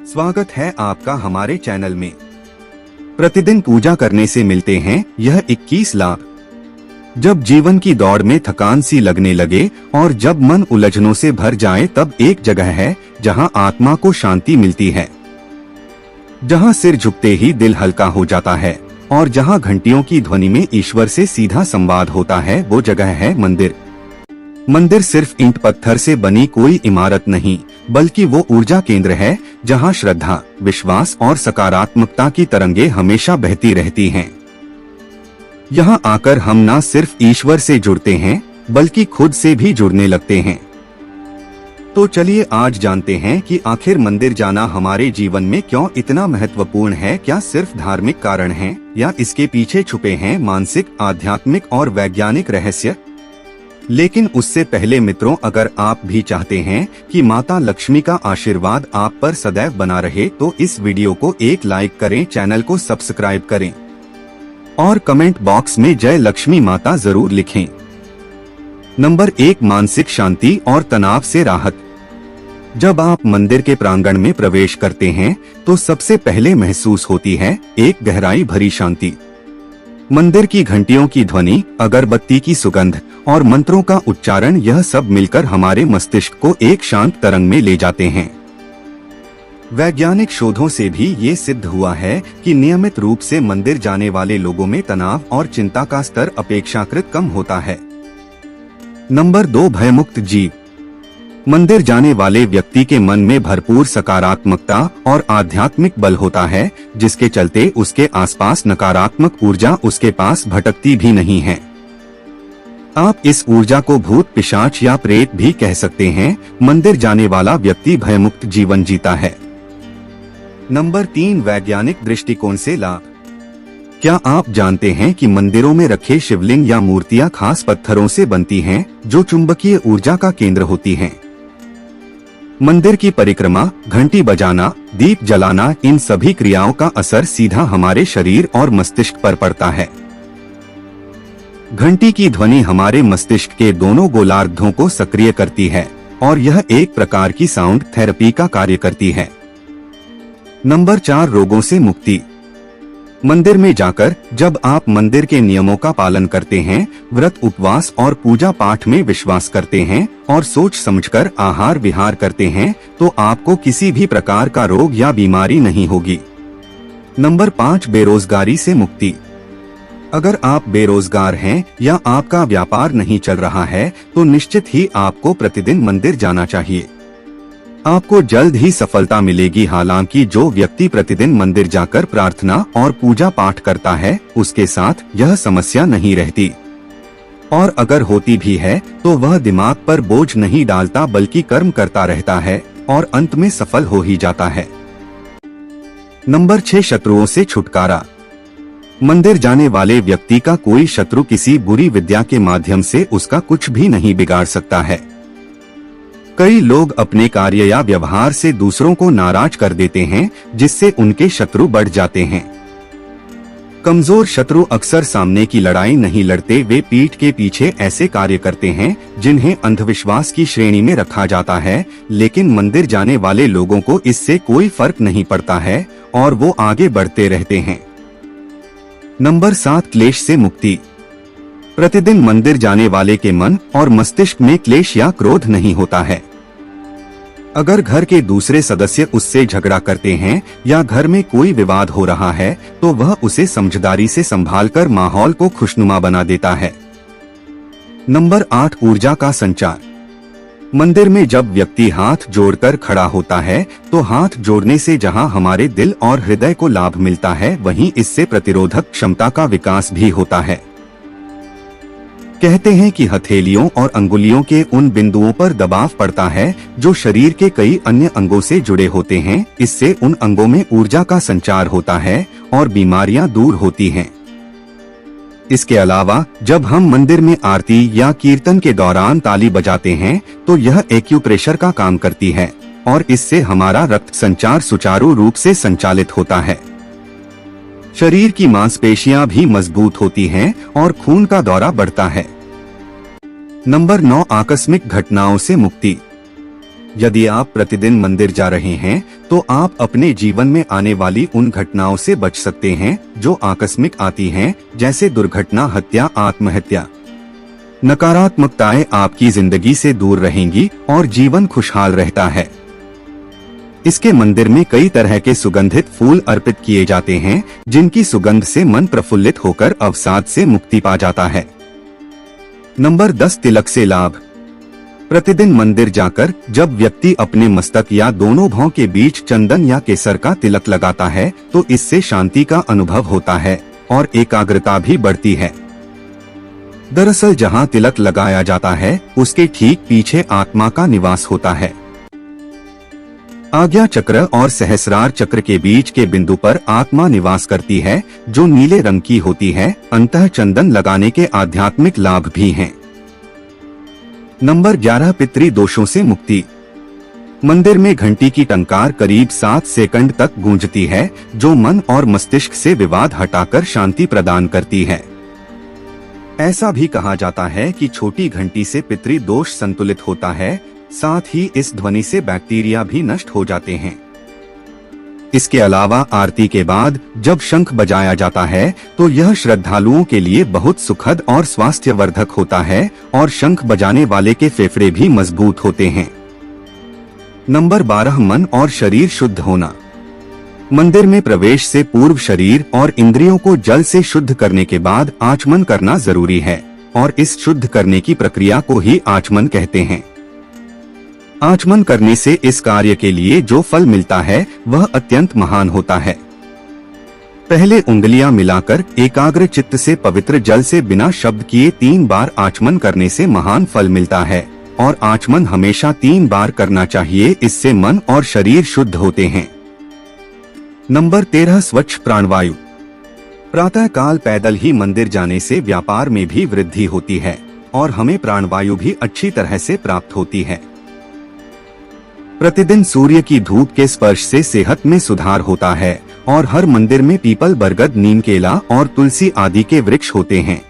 स्वागत है आपका हमारे चैनल में। प्रतिदिन पूजा करने से मिलते हैं यह 21 लाभ। जब जीवन की दौड़ में थकान सी लगने लगे और जब मन उलझनों से भर जाए, तब एक जगह है जहां आत्मा को शांति मिलती है, जहां सिर झुकते ही दिल हल्का हो जाता है और जहां घंटियों की ध्वनि में ईश्वर से सीधा संवाद होता है। वो जगह है मंदिर। मंदिर सिर्फ ईंट पत्थर से बनी कोई इमारत नहीं, बल्कि वो ऊर्जा केंद्र है जहां श्रद्धा, विश्वास और सकारात्मकता की तरंगे हमेशा बहती रहती हैं। यहाँ आकर हम न सिर्फ ईश्वर से जुड़ते हैं, बल्कि खुद से भी जुड़ने लगते हैं। तो चलिए आज जानते हैं कि आखिर मंदिर जाना हमारे जीवन में क्यों इतना महत्वपूर्ण है। क्या सिर्फ धार्मिक कारण हैं, या इसके पीछे छुपे हैं मानसिक, आध्यात्मिक और वैज्ञानिक रहस्य। लेकिन उससे पहले मित्रों, अगर आप भी चाहते हैं कि माता लक्ष्मी का आशीर्वाद आप पर सदैव बना रहे, तो इस वीडियो को एक लाइक करें, चैनल को सब्सक्राइब करें और कमेंट बॉक्स में जय लक्ष्मी माता जरूर लिखें। नंबर 1, मानसिक शांति और तनाव से राहत। जब आप मंदिर के प्रांगण में प्रवेश करते हैं तो सबसे पहले महसूस होती है एक गहराई भरी शांति। मंदिर की घंटियों की ध्वनि, अगरबत्ती की सुगंध और मंत्रों का उच्चारण, यह सब मिलकर हमारे मस्तिष्क को एक शांत तरंग में ले जाते हैं। वैज्ञानिक शोधों से भी ये सिद्ध हुआ है कि नियमित रूप से मंदिर जाने वाले लोगों में तनाव और चिंता का स्तर अपेक्षाकृत कम होता है। नंबर 2, भयमुक्त जीव। मंदिर जाने वाले व्यक्ति के मन में भरपूर सकारात्मकता और आध्यात्मिक बल होता है, जिसके चलते उसके आसपास नकारात्मक ऊर्जा उसके पास भटकती भी नहीं है। आप इस ऊर्जा को भूत, पिशाच या प्रेत भी कह सकते हैं। मंदिर जाने वाला व्यक्ति भयमुक्त जीवन जीता है। नंबर 3, वैज्ञानिक दृष्टिकोण से लाभ। क्या आप जानते हैं कि मंदिरों में रखे शिवलिंग या मूर्तियां खास पत्थरों से बनती हैं, जो चुंबकीय ऊर्जा का केंद्र होती हैं। मंदिर की परिक्रमा, घंटी बजाना, दीप जलाना, इन सभी क्रियाओं का असर सीधा हमारे शरीर और मस्तिष्क पर पड़ता है। घंटी की ध्वनि हमारे मस्तिष्क के दोनों गोलार्धों को सक्रिय करती है और यह एक प्रकार की साउंड थेरेपी का कार्य करती है। नंबर 4, रोगों से मुक्ति। मंदिर में जाकर जब आप मंदिर के नियमों का पालन करते हैं, व्रत, उपवास और पूजा पाठ में विश्वास करते हैं और सोच समझकर आहार विहार करते हैं, तो आपको किसी भी प्रकार का रोग या बीमारी नहीं होगी। नंबर 5, बेरोजगारी से मुक्ति। अगर आप बेरोजगार हैं या आपका व्यापार नहीं चल रहा है, तो निश्चित ही आपको प्रतिदिन मंदिर जाना चाहिए। आपको जल्द ही सफलता मिलेगी। हालांकि जो व्यक्ति प्रतिदिन मंदिर जाकर प्रार्थना और पूजा पाठ करता है, उसके साथ यह समस्या नहीं रहती, और अगर होती भी है तो वह दिमाग पर बोझ नहीं डालता, बल्कि कर्म करता रहता है और अंत में सफल हो ही जाता है। नंबर 6, शत्रुओं से छुटकारा। मंदिर जाने वाले व्यक्ति का कोई शत्रु किसी बुरी विद्या के माध्यम से उसका कुछ भी नहीं बिगाड़ सकता है। कई लोग अपने कार्य या व्यवहार से दूसरों को नाराज कर देते हैं, जिससे उनके शत्रु बढ़ जाते हैं। कमजोर शत्रु अक्सर सामने की लड़ाई नहीं लड़ते, वे पीठ के पीछे ऐसे कार्य करते हैं जिन्हें अंधविश्वास की श्रेणी में रखा जाता है। लेकिन मंदिर जाने वाले लोगों को इससे कोई फर्क नहीं पड़ता है और वो आगे बढ़ते रहते हैं। नंबर 7, क्लेश से मुक्ति। प्रतिदिन मंदिर जाने वाले के मन और मस्तिष्क में क्लेश या क्रोध नहीं होता है। अगर घर के दूसरे सदस्य उससे झगड़ा करते हैं या घर में कोई विवाद हो रहा है, तो वह उसे समझदारी से संभालकर माहौल को खुशनुमा बना देता है। नंबर 8, ऊर्जा का संचार। मंदिर में जब व्यक्ति हाथ जोड़कर खड़ा होता है, तो हाथ जोड़ने से जहां हमारे दिल और हृदय को लाभ मिलता है, वहीं इससे प्रतिरोधक क्षमता का विकास भी होता है। कहते हैं कि हथेलियों और अंगुलियों के उन बिंदुओं पर दबाव पड़ता है जो शरीर के कई अन्य अंगों से जुड़े होते हैं। इससे उन अंगों में ऊर्जा का संचार होता है और बीमारियां दूर होती हैं। इसके अलावा जब हम मंदिर में आरती या कीर्तन के दौरान ताली बजाते हैं, तो यह एक्यूप्रेशर का काम करती है और इससे हमारा रक्त संचार सुचारू रूप से संचालित होता है। शरीर की मांसपेशियां भी मजबूत होती हैं और खून का दौरा बढ़ता है। नंबर 9, आकस्मिक घटनाओं से मुक्ति। यदि आप प्रतिदिन मंदिर जा रहे हैं तो आप अपने जीवन में आने वाली उन घटनाओं से बच सकते हैं जो आकस्मिक आती हैं, जैसे दुर्घटना, हत्या, आत्महत्या। नकारात्मकताएं आपकी जिंदगी से दूर रहेंगी और जीवन खुशहाल रहता है। इसके मंदिर में कई तरह के सुगंधित फूल अर्पित किए जाते हैं, जिनकी सुगंध से मन प्रफुल्लित होकर अवसाद से मुक्ति पा जाता है। नंबर 10, तिलक से लाभ। प्रतिदिन मंदिर जाकर जब व्यक्ति अपने मस्तक या दोनों भौं के बीच चंदन या केसर का तिलक लगाता है तो इससे शांति का अनुभव होता है और एकाग्रता भी बढ़ती है। दरअसल जहां तिलक लगाया जाता है उसके ठीक पीछे आत्मा का निवास होता है। आज्ञा चक्र और सहस्रार चक्र के बीच के बिंदु पर आत्मा निवास करती है, जो नीले रंग की होती है। अंतः चंदन लगाने के आध्यात्मिक लाभ भी हैं। नंबर 11, पितृ दोषों से मुक्ति। मंदिर में घंटी की टंकार करीब 7 सेकंड तक गूंजती है, जो मन और मस्तिष्क से विवाद हटाकर शांति प्रदान करती है। ऐसा भी कहा जाता है कि छोटी घंटी से पितृ दोष संतुलित होता है, साथ ही इस ध्वनि से बैक्टीरिया भी नष्ट हो जाते हैं। इसके अलावा आरती के बाद जब शंख बजाया जाता है तो यह श्रद्धालुओं के लिए बहुत सुखद और स्वास्थ्यवर्धक होता है और शंख बजाने वाले के फेफड़े भी मजबूत होते हैं। नंबर 12, मन और शरीर शुद्ध होना। मंदिर में प्रवेश से पूर्व शरीर और इंद्रियों को जल से शुद्ध करने के बाद आचमन करना जरूरी है और इस शुद्ध करने की प्रक्रिया को ही आचमन कहते हैं। आचमन करने से इस कार्य के लिए जो फल मिलता है वह अत्यंत महान होता है। पहले उंगलियां मिलाकर एकाग्र चित्त से पवित्र जल से बिना शब्द किए 3 बार आचमन करने से महान फल मिलता है और आचमन हमेशा 3 बार करना चाहिए, इससे मन और शरीर शुद्ध होते हैं। नंबर 13, स्वच्छ प्राणवायु। प्रातः काल पैदल ही मंदिर जाने से व्यापार में भी वृद्धि होती है और हमें प्राणवायु भी अच्छी तरह से प्राप्त होती है। प्रतिदिन सूर्य की धूप के स्पर्श से सेहत में सुधार होता है और हर मंदिर में पीपल, बरगद, नीम, केला और तुलसी आदि के वृक्ष होते हैं।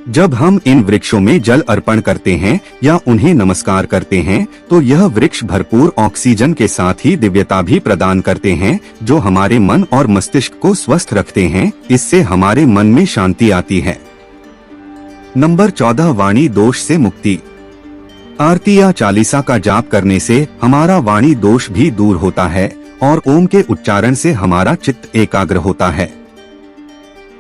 जब हम इन वृक्षों में जल अर्पण करते हैं या उन्हें नमस्कार करते हैं तो यह वृक्ष भरपूर ऑक्सीजन के साथ ही दिव्यता भी प्रदान करते हैं, जो हमारे मन और मस्तिष्क को स्वस्थ रखते हैं। इससे हमारे मन में शांति आती है। नंबर 14, वाणी दोष से मुक्ति। आरती या चालीसा का जाप करने से हमारा वाणी दोष भी दूर होता है और ओम के उच्चारण से हमारा चित्त एकाग्र होता है।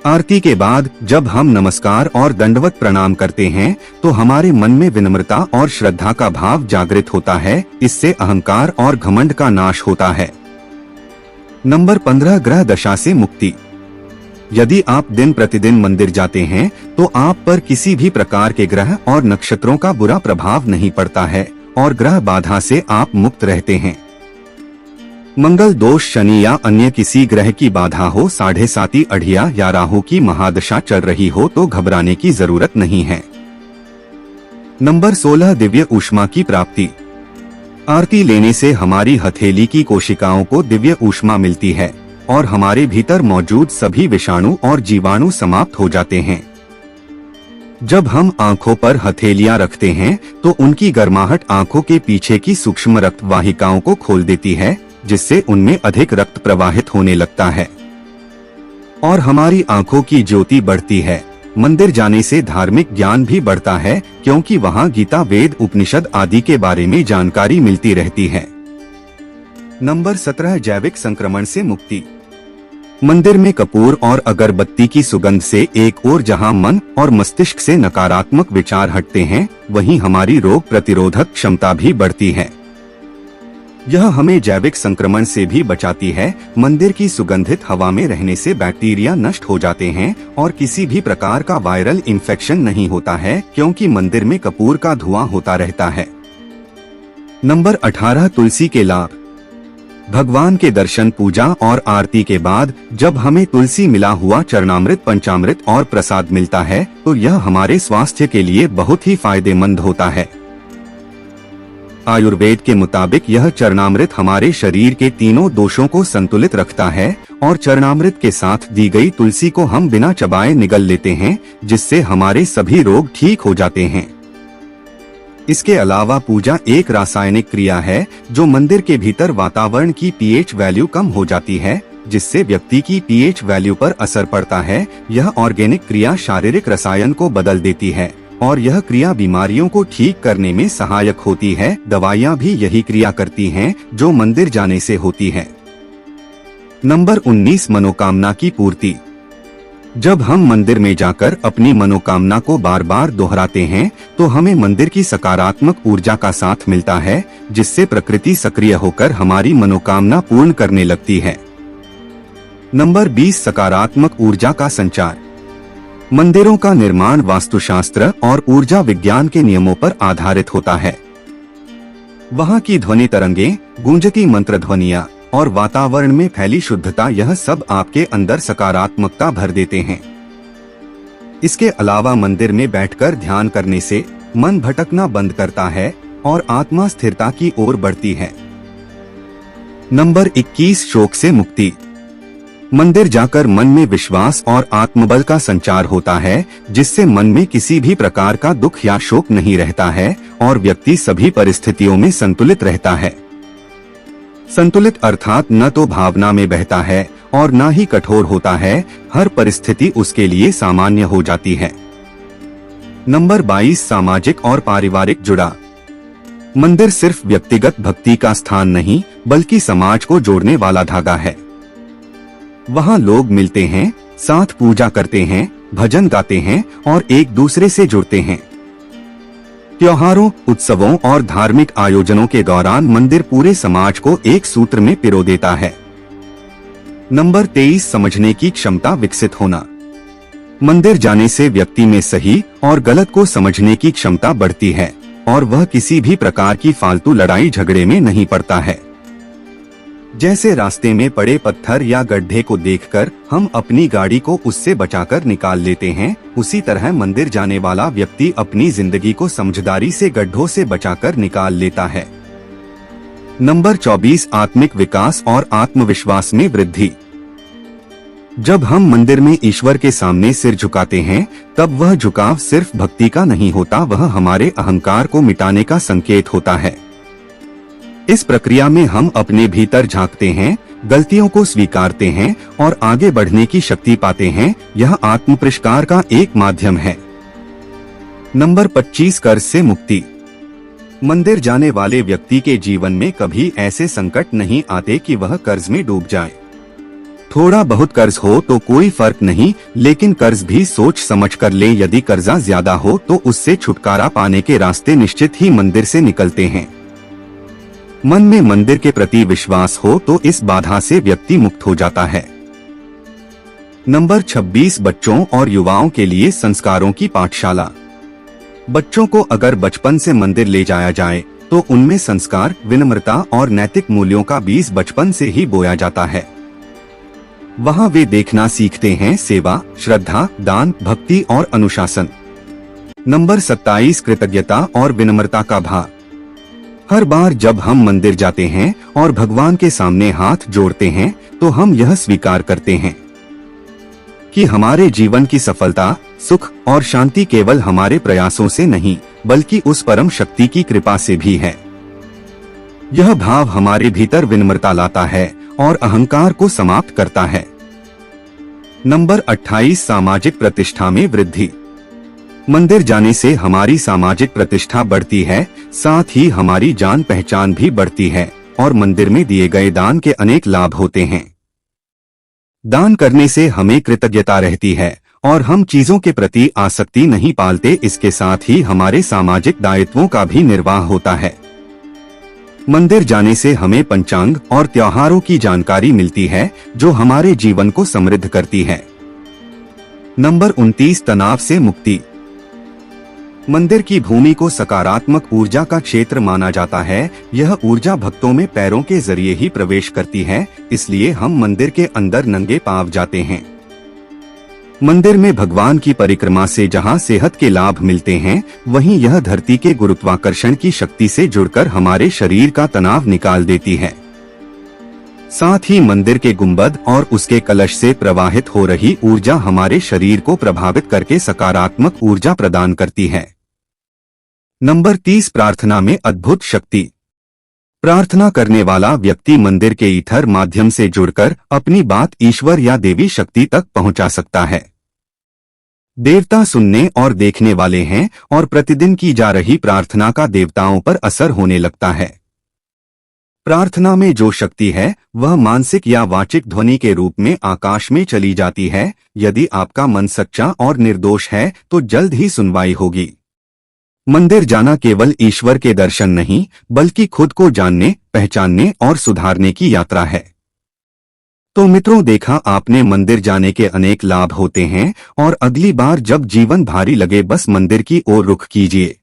आरती के बाद जब हम नमस्कार और दंडवत प्रणाम करते हैं तो हमारे मन में विनम्रता और श्रद्धा का भाव जागृत होता है। इससे अहंकार और घमंड का नाश होता है। नंबर 15, ग्रह दशा से मुक्ति। यदि आप दिन प्रतिदिन मंदिर जाते हैं तो आप पर किसी भी प्रकार के ग्रह और नक्षत्रों का बुरा प्रभाव नहीं पड़ता है और ग्रह बाधा से आप मुक्त रहते हैं। मंगल दोष, शनि या अन्य किसी ग्रह की बाधा हो, 7.5 अढ़िया या राहु की महादशा चल रही हो तो घबराने की जरूरत नहीं है। नंबर 16, दिव्य ऊष्मा की प्राप्ति। आरती लेने से हमारी हथेली की कोशिकाओं को दिव्य ऊष्मा मिलती है और हमारे भीतर मौजूद सभी विषाणु और जीवाणु समाप्त हो जाते हैं। जब हम आंखों पर हथेलियां रखते हैं तो उनकी गर्माहट आंखों के पीछे की सूक्ष्म रक्त वाहिकाओं को खोल देती है, जिससे उनमें अधिक रक्त प्रवाहित होने लगता है और हमारी आंखों की ज्योति बढ़ती है। मंदिर जाने से धार्मिक ज्ञान भी बढ़ता है, क्योंकि वहां गीता, वेद, उपनिषद आदि के बारे में जानकारी मिलती रहती है। नंबर 17, जैविक संक्रमण से मुक्ति। मंदिर में कपूर और अगरबत्ती की सुगंध से एक ओर जहां मन और मस्तिष्क से नकारात्मक विचार हटते हैं, वहीं हमारी रोग प्रतिरोधक क्षमता भी बढ़ती है। यह हमें जैविक संक्रमण से भी बचाती है। मंदिर की सुगंधित हवा में रहने से बैक्टीरिया नष्ट हो जाते हैं और किसी भी प्रकार का वायरल इन्फेक्शन नहीं होता है, क्योंकि मंदिर में कपूर का धुआं होता रहता है। नंबर 18, तुलसी के लाभ। भगवान के दर्शन, पूजा और आरती के बाद जब हमें तुलसी मिला हुआ चरणामृत, पंचामृत और प्रसाद मिलता है तो यह हमारे स्वास्थ्य के लिए बहुत ही फायदेमंद होता है। आयुर्वेद के मुताबिक यह चरणामृत हमारे शरीर के तीनों दोषों को संतुलित रखता है और चरणामृत के साथ दी गई तुलसी को हम बिना चबाए निगल लेते हैं, जिससे हमारे सभी रोग ठीक हो जाते हैं। इसके अलावा पूजा एक रासायनिक क्रिया है जो मंदिर के भीतर वातावरण की पीएच वैल्यू कम हो जाती है, जिससे व्यक्ति की पीएच वैल्यू पर असर पड़ता है। यह ऑर्गेनिक क्रिया शारीरिक रसायन को बदल देती है और यह क्रिया बीमारियों को ठीक करने में सहायक होती है। दवाइयाँ भी यही क्रिया करती हैं जो मंदिर जाने से होती है। नंबर 19, मनोकामना की पूर्ति। जब हम मंदिर में जाकर अपनी मनोकामना को बार बार दोहराते हैं तो हमें मंदिर की सकारात्मक ऊर्जा का साथ मिलता है, जिससे प्रकृति सक्रिय होकर हमारी मनोकामना पूर्ण करने लगती है। नंबर 20, सकारात्मक ऊर्जा का संचार। मंदिरों का निर्माण वास्तुशास्त्र और ऊर्जा विज्ञान के नियमों पर आधारित होता है। वहाँ की ध्वनि तरंगें, गूंजती मंत्र ध्वनियाँ और वातावरण में फैली शुद्धता, यह सब आपके अंदर सकारात्मकता भर देते हैं। इसके अलावा मंदिर में बैठकर ध्यान करने से मन भटकना बंद करता है और आत्मा स्थिरता की ओर बढ़ती है। नंबर 21, शोक से मुक्ति। मंदिर जाकर मन में विश्वास और आत्मबल का संचार होता है, जिससे मन में किसी भी प्रकार का दुख या शोक नहीं रहता है और व्यक्ति सभी परिस्थितियों में संतुलित रहता है। संतुलित अर्थात न तो भावना में बहता है और न ही कठोर होता है, हर परिस्थिति उसके लिए सामान्य हो जाती है। नंबर 22, सामाजिक और पारिवारिक जुड़ा। मंदिर सिर्फ व्यक्तिगत भक्ति का स्थान नहीं बल्कि समाज को जोड़ने वाला धागा है। वहाँ लोग मिलते हैं, साथ पूजा करते हैं, भजन गाते हैं और एक दूसरे से जुड़ते हैं। त्योहारों, उत्सवों और धार्मिक आयोजनों के दौरान मंदिर पूरे समाज को एक सूत्र में पिरो देता है। नंबर 23, समझने की क्षमता विकसित होना। मंदिर जाने से व्यक्ति में सही और गलत को समझने की क्षमता बढ़ती है और वह किसी भी प्रकार की फालतू लड़ाई झगड़े में नहीं पड़ता है। जैसे रास्ते में पड़े पत्थर या गड्ढे को देखकर हम अपनी गाड़ी को उससे बचाकर निकाल लेते हैं, उसी तरह मंदिर जाने वाला व्यक्ति अपनी जिंदगी को समझदारी से गड्ढों से बचाकर निकाल लेता है। नंबर 24, आत्मिक विकास और आत्मविश्वास में वृद्धि। जब हम मंदिर में ईश्वर के सामने सिर झुकाते हैं, तब वह झुकाव सिर्फ भक्ति का नहीं होता, वह हमारे अहंकार को मिटाने का संकेत होता है। इस प्रक्रिया में हम अपने भीतर झांकते हैं, गलतियों को स्वीकारते हैं और आगे बढ़ने की शक्ति पाते हैं। यह आत्म परिष्कार का एक माध्यम है। नंबर 25, कर्ज से मुक्ति। मंदिर जाने वाले व्यक्ति के जीवन में कभी ऐसे संकट नहीं आते कि वह कर्ज में डूब जाए। थोड़ा बहुत कर्ज हो तो कोई फर्क नहीं, लेकिन कर्ज भी सोच समझ कर ले। यदि कर्जा ज्यादा हो तो उससे छुटकारा पाने के रास्ते निश्चित ही मंदिर से निकलते हैं। मन में मंदिर के प्रति विश्वास हो तो इस बाधा से व्यक्ति मुक्त हो जाता है। नंबर 26, बच्चों और युवाओं के लिए संस्कारों की पाठशाला। बच्चों को अगर बचपन से मंदिर ले जाया जाए तो उनमें संस्कार, विनम्रता और नैतिक मूल्यों का बीज बचपन से ही बोया जाता है। वहाँ वे देखना सीखते हैं सेवा, श्रद्धा, दान, भक्ति और अनुशासन। नंबर 27, कृतज्ञता और विनम्रता का भाव। हर बार जब हम मंदिर जाते हैं और भगवान के सामने हाथ जोड़ते हैं तो हम यह स्वीकार करते हैं कि हमारे जीवन की सफलता, सुख और शांति केवल हमारे प्रयासों से नहीं बल्कि उस परम शक्ति की कृपा से भी है। यह भाव हमारे भीतर विनम्रता लाता है और अहंकार को समाप्त करता है। नंबर 28, सामाजिक प्रतिष्ठा में वृद्धि। मंदिर जाने से हमारी सामाजिक प्रतिष्ठा बढ़ती है, साथ ही हमारी जान पहचान भी बढ़ती है और मंदिर में दिए गए दान के अनेक लाभ होते हैं। दान करने से हमें कृतज्ञता रहती है और हम चीजों के प्रति आसक्ति नहीं पालते। इसके साथ ही हमारे सामाजिक दायित्वों का भी निर्वाह होता है। मंदिर जाने से हमें पंचांग और त्योहारों की जानकारी मिलती है जो हमारे जीवन को समृद्ध करती है। नंबर 29, तनाव से मुक्ति। मंदिर की भूमि को सकारात्मक ऊर्जा का क्षेत्र माना जाता है। यह ऊर्जा भक्तों में पैरों के जरिए ही प्रवेश करती है, इसलिए हम मंदिर के अंदर नंगे पांव जाते हैं। मंदिर में भगवान की परिक्रमा से जहां सेहत के लाभ मिलते हैं, वहीं यह धरती के गुरुत्वाकर्षण की शक्ति से जुड़कर हमारे शरीर का तनाव निकाल देती है। साथ ही मंदिर के गुंबद और उसके कलश से प्रवाहित हो रही ऊर्जा हमारे शरीर को प्रभावित करके सकारात्मक ऊर्जा प्रदान करती है। नंबर 30 प्रार्थना में अद्भुत शक्ति। प्रार्थना करने वाला व्यक्ति मंदिर के ईथर माध्यम से जुड़कर अपनी बात ईश्वर या देवी शक्ति तक पहुंचा सकता है। देवता सुनने और देखने वाले हैं और प्रतिदिन की जा रही प्रार्थना का देवताओं पर असर होने लगता है। प्रार्थना में जो शक्ति है वह मानसिक या वाचिक ध्वनि के रूप में आकाश में चली जाती है। यदि आपका मन सच्चा और निर्दोष है तो जल्द ही सुनवाई होगी। मंदिर जाना केवल ईश्वर के दर्शन नहीं बल्कि खुद को जानने, पहचानने और सुधारने की यात्रा है। तो मित्रों, देखा आपने, मंदिर जाने के अनेक लाभ होते हैं और अगली बार जब जीवन भारी लगे बस मंदिर की ओर रुख कीजिए,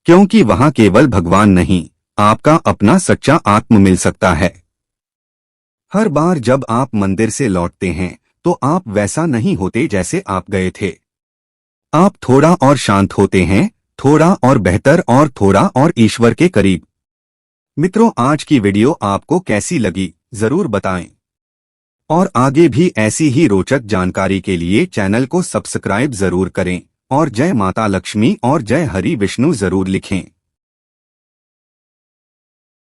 क्योंकि वहां केवल भगवान नहीं, आपका अपना सच्चा आत्म मिल सकता है। हर बार जब आप मंदिर से लौटते हैं तो आप वैसा नहीं होते जैसे आप गए थे। आप थोड़ा और शांत होते हैं, थोड़ा और बेहतर और थोड़ा और ईश्वर के करीब। मित्रों, आज की वीडियो आपको कैसी लगी जरूर बताएं और आगे भी ऐसी ही रोचक जानकारी के लिए चैनल को सब्सक्राइब जरूर करें और जय माता लक्ष्मी और जय हरि विष्णु जरूर लिखें।